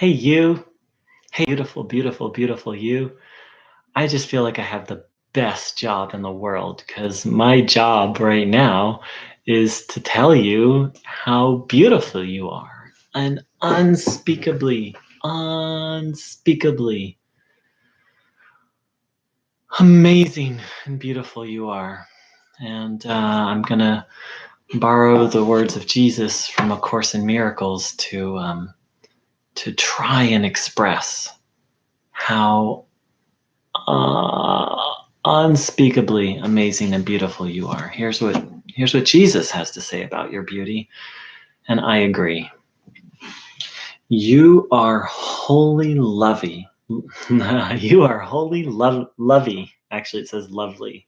Hey, you. Hey, beautiful, beautiful, beautiful you. I just feel like I have the best job in the world because my job right now is to tell you how beautiful you are and unspeakably amazing and beautiful you are. And I'm going to borrow the words of Jesus from A Course in Miracles to try and express how unspeakably amazing and beautiful you are. Here's what Jesus has to say about your beauty, and I agree. You are wholly lovey. You are wholly lovey. Actually, it says lovely.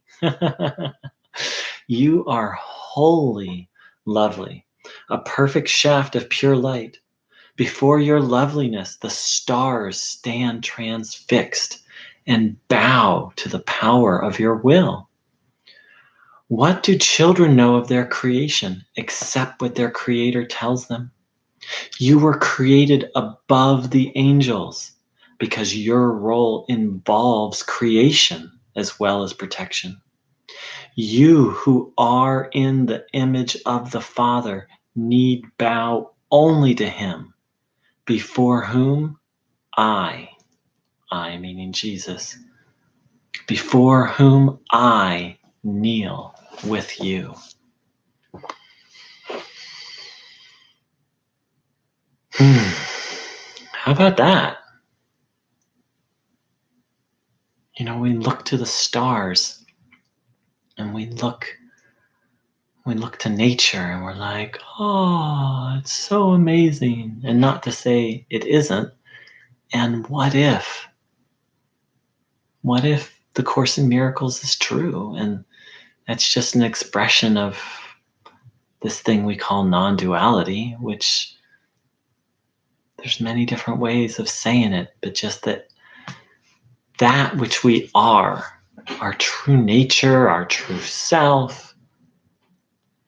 You are wholly lovely, a perfect shaft of pure light. Before your loveliness, the stars stand transfixed and bow to the power of your will. What do children know of their creation except what their Creator tells them? You were created above the angels because your role involves creation as well as protection. You who are in the image of the Father need bow only to Him, before whom I meaning Jesus, before whom I kneel with you. How about that? We look to the stars and we look to nature and we're like, oh, it's so amazing. And not to say it isn't. And what if the Course in Miracles is true? And that's just an expression of this thing we call non-duality, which there's many different ways of saying it, but just that which we are, our true nature, our true self,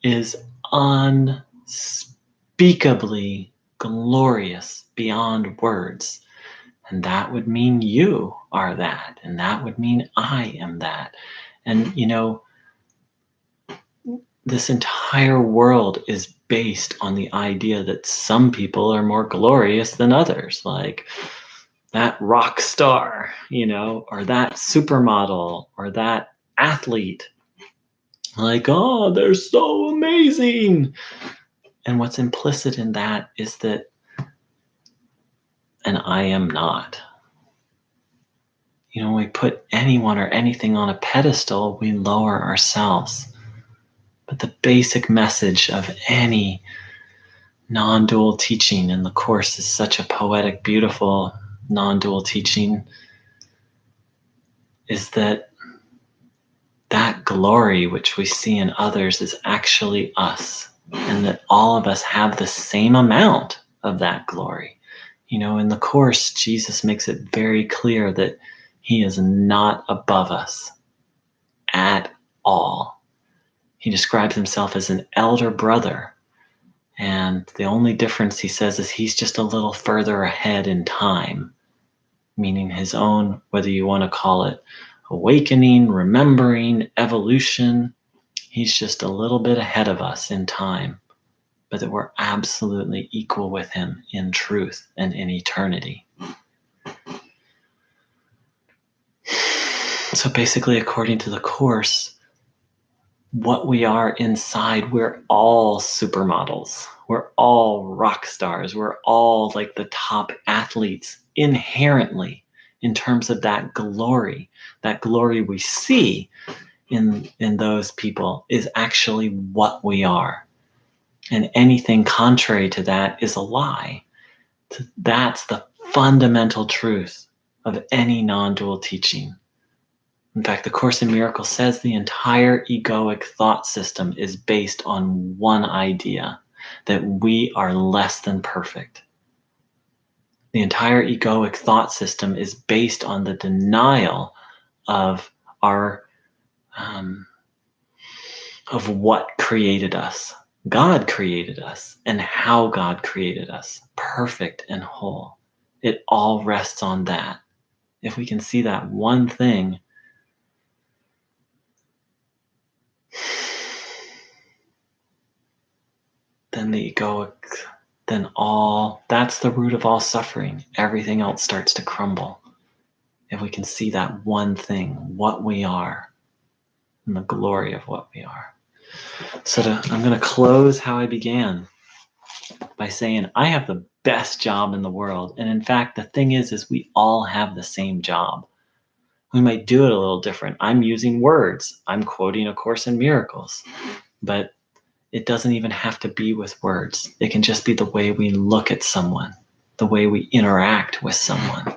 is unspeakably glorious beyond words. And that would mean you are that. And that would mean I am that. And, this entire world is based on the idea that some people are more glorious than others. Like that rock star, or that supermodel, or that athlete. Like, oh, they're so amazing. And what's implicit in that is that, and I am not. When we put anyone or anything on a pedestal, we lower ourselves. But the basic message of any non-dual teaching, and the Course is such a poetic, beautiful non-dual teaching, is that glory which we see in others is actually us, and that all of us have the same amount of that glory. In the Course, Jesus makes it very clear that He is not above us at all. He describes Himself as an elder brother, and the only difference, He says, is He's just a little further ahead in time, meaning His own, whether you want to call it awakening, remembering, evolution. He's just a little bit ahead of us in time, but that we're absolutely equal with Him in truth and in eternity. So basically, according to the Course, what we are inside, we're all supermodels. We're all rock stars. We're all like the top athletes inherently in terms of that glory. That glory we see in those people is actually what we are. And anything contrary to that is a lie. That's the fundamental truth of any non-dual teaching. In fact, the Course in Miracles says the entire egoic thought system is based on one idea, that we are less than perfect. The entire egoic thought system is based on the denial of our of what created us. God created us and how God created us, perfect and whole. It all rests on that. If we can see that one thing, then the egoic, that's the root of all suffering. Everything else starts to crumble. If we can see that one thing, what we are, and the glory of what we are. So I'm going to close how I began by saying I have the best job in the world. And in fact, the thing is we all have the same job. We might do it a little different. I'm using words. I'm quoting A Course in Miracles. But it doesn't even have to be with words. It can just be the way we look at someone, the way we interact with someone.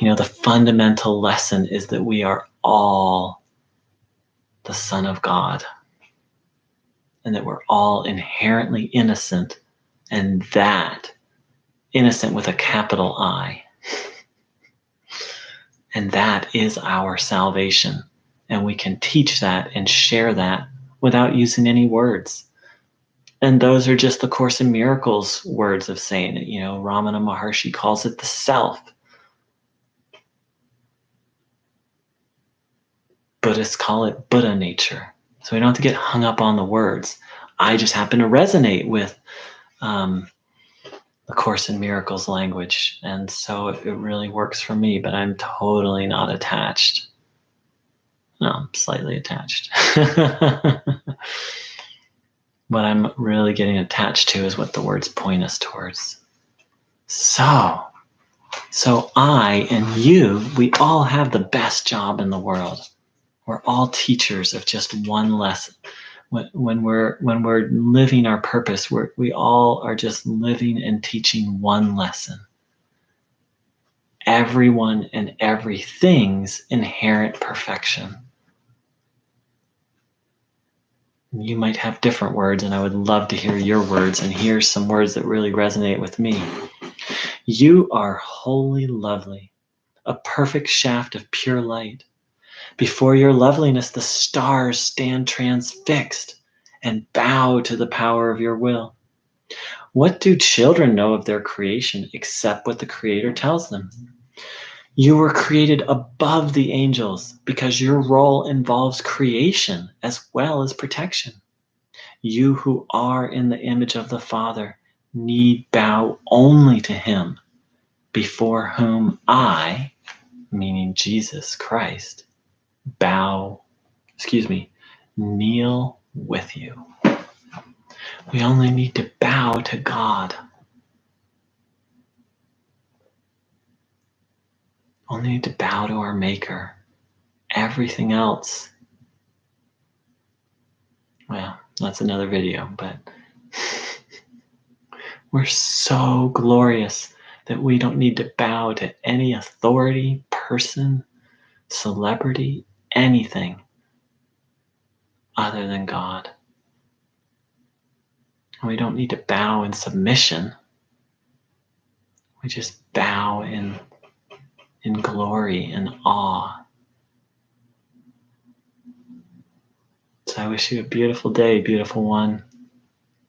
The fundamental lesson is that we are all the Son of God, and that we're all inherently innocent, and that innocent with a capital I. And that is our salvation. And we can teach that and share that without using any words. And those are just the Course in Miracles words of saying it. Ramana Maharshi calls it the self. Buddhists call it Buddha nature. So we don't have to get hung up on the words. I just happen to resonate with the Course in Miracles language. And so it really works for me, but I'm totally not attached. No, I'm slightly attached. What I'm really getting attached to is what the words point us towards. So I and you, we all have the best job in the world. We're all teachers of just one lesson. When we're living our purpose, we all are just living and teaching one lesson. Everyone and everything's inherent perfection. You might have different words, and I would love to hear your words, and here's some words that really resonate with me. You are wholly lovely, a perfect shaft of pure light. Before your loveliness, the stars stand transfixed and bow to the power of your will. What do children know of their creation except what the Creator tells them? You were created above the angels because your role involves creation as well as protection. You who are in the image of the Father need bow only to Him, before whom I, meaning Jesus Christ, kneel with you. We only need to bow to God. Only need to bow to our Maker. Everything else, well, that's another video, but we're so glorious that we don't need to bow to any authority, person, celebrity, anything other than God. We don't need to bow in submission. We just bow in glory and awe. So I wish you a beautiful day, beautiful one.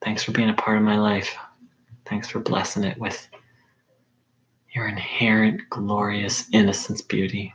Thanks for being a part of my life. Thanks for blessing it with your inherent glorious innocence beauty.